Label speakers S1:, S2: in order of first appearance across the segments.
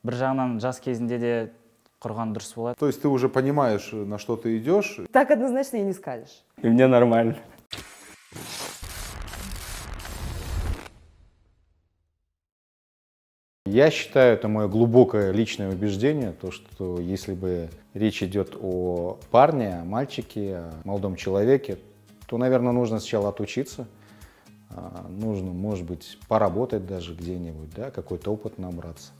S1: бір жағынан жас кезінде де құрған дұрыс болады.
S2: То есть ты уже понимаешь, на что ты идешь.
S3: Так однозначно и не скажешь.
S1: И мне нормально.
S4: Я считаю, это мое глубокое личное убеждение, то, что если бы речь идет о парне, о мальчике, о молодом человеке, то, наверное, нужно сначала отучиться, нужно, может быть, поработать даже где-нибудь, да, какой-то опыт набраться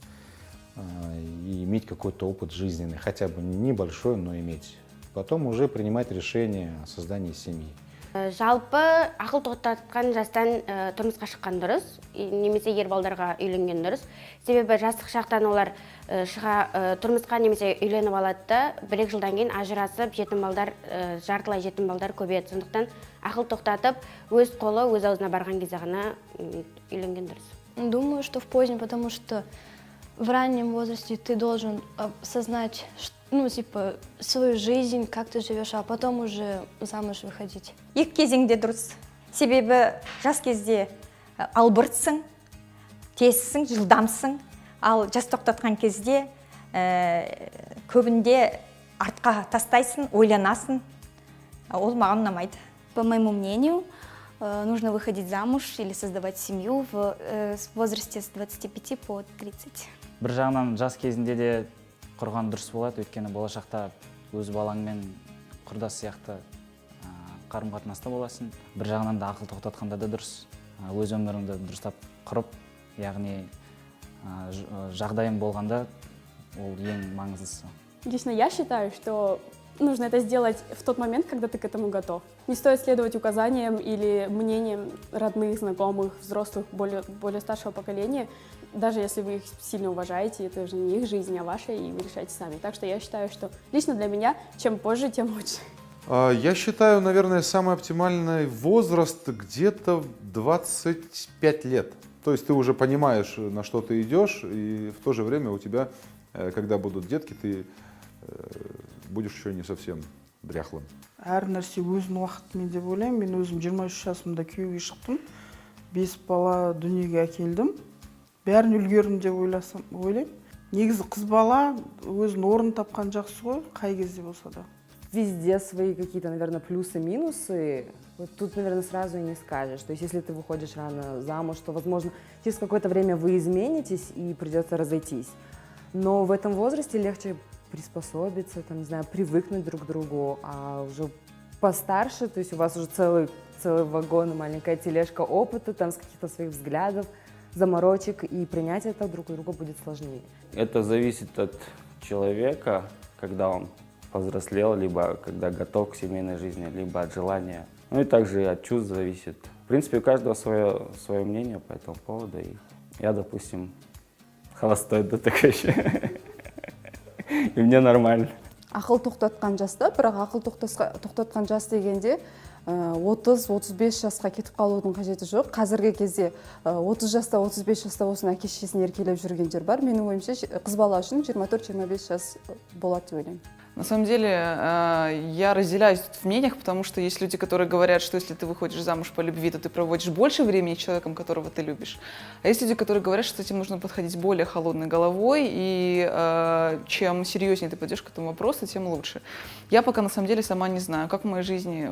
S4: и иметь какой-то опыт жизненный, хотя бы небольшой, но иметь. Потом уже принимать решение о создании семьи.
S5: Жалпы ақыл тоқтатқан жастан тұрмысқа шыққан дұрыс, немесе ер балдарға үйленген дұрыс. Себебі жастық шақтан олар тұрмысқа немесе үйленіп алады да, бір-екі жылдан кейін ажырасып, жетім балдар, жартылай жетім балдар көбейеді. Сондықтан ақыл тоқтатып, өз қолы, өз аузына барған кезде ғана үйленген дұрыс.
S6: Думаю, что в позднем, потому что в раннем возрасте ты должен осознать, ну, типа, свою жизнь, как ты живешь, а потом уже замуж выходить.
S7: Екі кезеңде дұрыс. Себебі жас кезде албыртсың, тезсің, жылдамсың. Ал жас тоқтатқан кезде көбінде артқа тастайсың, ойланасың. Ол маған ұнамайды.
S8: По моему мнению, нужно выходить замуж или создавать семью в возрасте с 25 по 30.
S1: Бір жағынан жас кезінде де құрған дұрыс болады, өйткені болашақта өз балаңмен құрдас сияқты қарым-қатынаста боласың. Бір жағынан да ақыл тоқтатқанда да дұрыс, өз өміріңді дұрыстап құрып, яғни жағдайың болғанда ол ең маңыздысы.
S9: Лично я считаю, что нужно это сделать в тот момент, когда ты к этому готов. Не стоит следовать указаниям или мнениям родных, знакомых, взрослых, более старшего поколения, даже если вы их сильно уважаете, это же не их жизнь, а ваша, и вы решаете сами. Так что я считаю, что лично для меня, чем позже, тем лучше.
S2: Я считаю, наверное, самый оптимальный возраст где-то 25 лет. То есть ты уже понимаешь, на что ты идешь, и в то же время у тебя, когда будут детки, ты будешь еще не совсем дряхлым.
S10: Әр нәрсе өзінің уақытымен деп ойлаймын. Мен өзім 23 жасымда күйеуге шықтым. 5 бала дүниеге әкелдім. Бәрін үлгердім деп ойлаймын. Негізі қыз бала өзінің орнын тапқан жақсы ғой, қай кезде болса да.
S3: Везде свои какие-то, наверное, плюсы-минусы. Вот тут, наверное, сразу и не скажешь. То есть, если ты выходишь рано замуж, то, возможно, через какое-то время вы изменитесь и придется разойтись. Но в этом возрасте легче приспособиться, там, не знаю, привыкнуть друг к другу, а уже постарше, то есть у вас уже целый вагон и маленькая тележка опыта, там, с каких-то своих взглядов, заморочек, и принять это друг у друга будет сложнее.
S11: Это зависит от человека, когда он повзрослел, либо когда готов к семейной жизни, либо от желания. Ну и также от чувств зависит. В принципе, у каждого свое мнение по этому поводу. И я, допустим, холостой до такой еще. И мне нормально.
S9: Ақыл тоқтатқан жаста, бірақ ақыл тоқтатқан жас дегенде 30-35 жасқа кетіп қалудың қажеті жоқ. Қазіргі кезде 30 жаста, 35 жаста болсын әке-шешесін еркелеп жүргендер бар. Менің ойымша қыз бала үшін 24-25 жас болады деп ойлаймын.
S12: На самом деле, я разделяюсь тут в мнениях, потому что есть люди, которые говорят, что если ты выходишь замуж по любви, то ты проводишь больше времени с человеком, которого ты любишь. А есть люди, которые говорят, что с этим нужно подходить более холодной головой, и чем серьезнее ты подойдешь к этому вопросу, тем лучше. Я пока на самом деле сама не знаю, как в моей жизни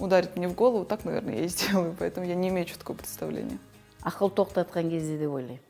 S12: ударит мне в голову, так, наверное, я и сделаю, поэтому я не имею четкого представления.
S5: Ақыл тоқтатқан кезде деп ойлаймын.